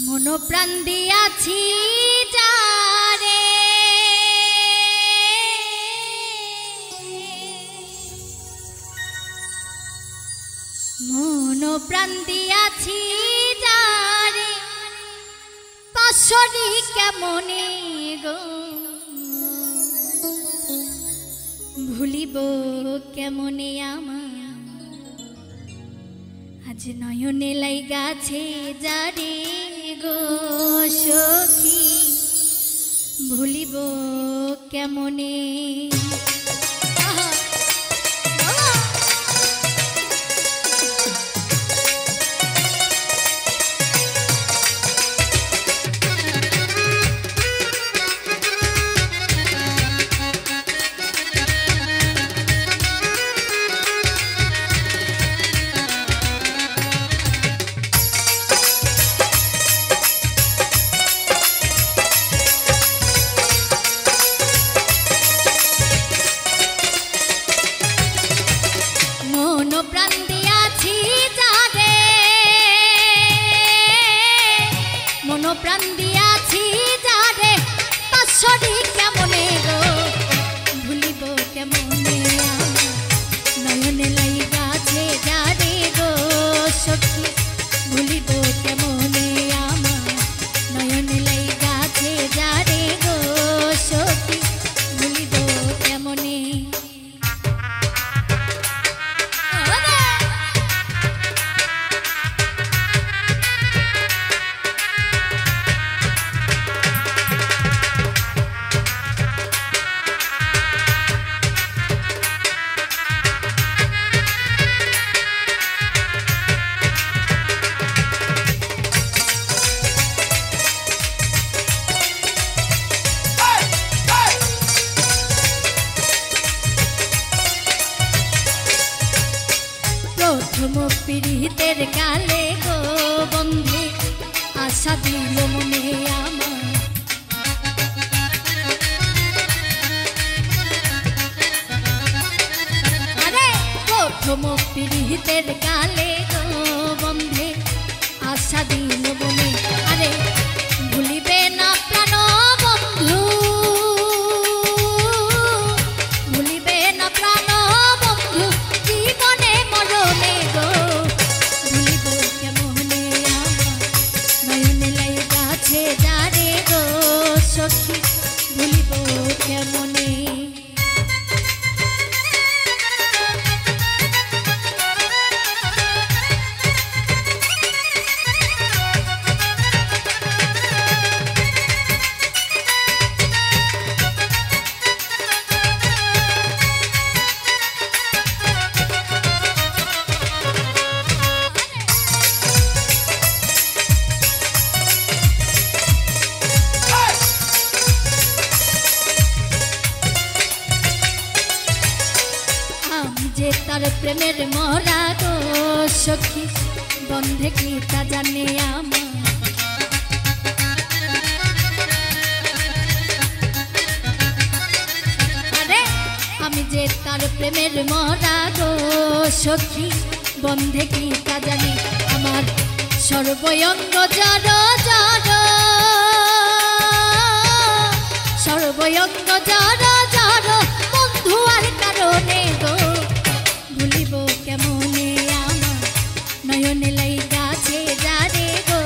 মনোপ্রাণ দিয়াছি যারে মনোপ্রাণ দিয়াছি যারে পাশরি কেমনে গো ভুলিব কেমনে আমার আজ নয়নে লাইগাছে যারে গো সখী ভুলিব কেমনে প্রাণ দিয়াছি যারে পাশরি কেমনে গো ভুলিব কেমনে নয়নে লাইগাছে যারে গো সখী ভুলিব কেমনে আমার নয়নে লাইগাছে যারে গো সখী ভুলিব কেমনে প্রথম পীড়িতের কালে গো বন্ধে আশা দিল মনে আমার আরে প্রথম পীড়িতের কালে গো বন্ধে আশা দিল মনে আরে ভুলিবে না প্রাণ বন্ধু ভুলিবে না প্রাণ বন্ধু জীবনে মরণে গো ভুলিব কেমনে আমার নয়নে লাইগাছে যারে গো সখী ভুলিব কেমনে যে তার প্রেমের মরা গো সখী বন্ধে কি তা জানে আমার আরে আমি যে তার প্রেমের মরা গো সখী বন্ধে কি তা জানে আমার সর্বঙ্গ জড় জড় সর্বঙ্গ জড় জড় বন্ধু আর কারণে গো ভুলিব কেমনে আমার নয়নে লাইগাছে যারে গো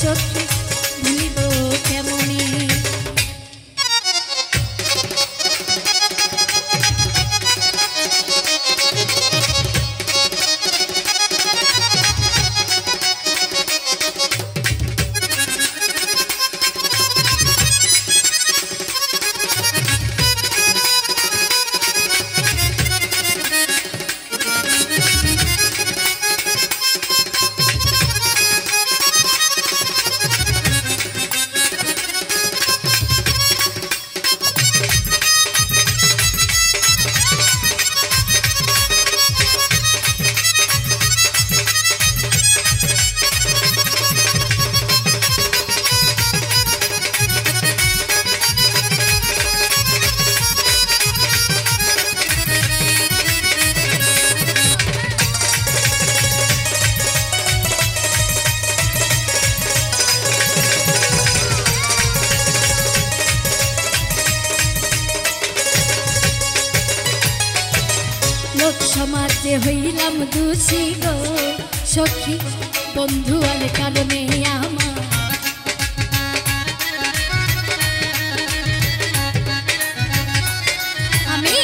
সখী ভুলিব কেমনে সমাজে হইলাম দোষী গো সখী বন্ধু আর কারণে আমার আমি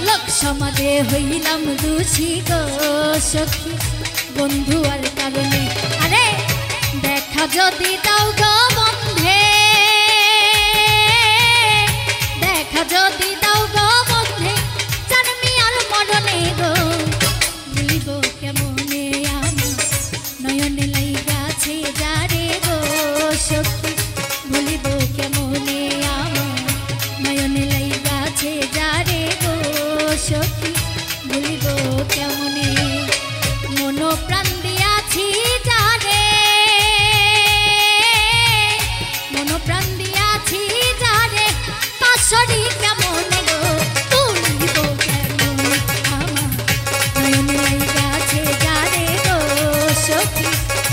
লোক সমাজে হইলাম দোষী গো সখী বন্ধু আর কারণে আরে দেখা যদি দাও গো বন্ধে দেখা যদি দাও গো বন্ধে জানমি আর মরণে গো ভুলিব কেমনে আমার নয়নে লাইগাছে যারে গো সখী ভুলিব কেমনে আমার নয়নে লাইগাছে যারে গো সখী ভুলিব কেমনে মন প্রাণ দিয়াছি যারে মন প্রাণ দিয়াছি যারে পাশরি কেমনে গো ভুলিব কেমনে আমার নয়নে লাইগাছে যারে গো সখী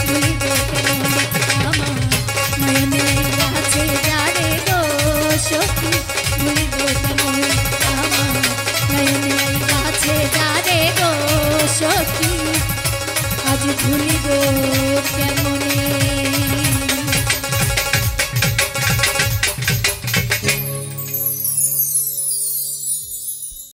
ভুলিব কেমনে আমার নয়নে লাইগাছে যারে গো সখী ভুলিব কেমনে আমার নয়নে লাইগাছে যারে গো সখী আজ ভুলিব কেমন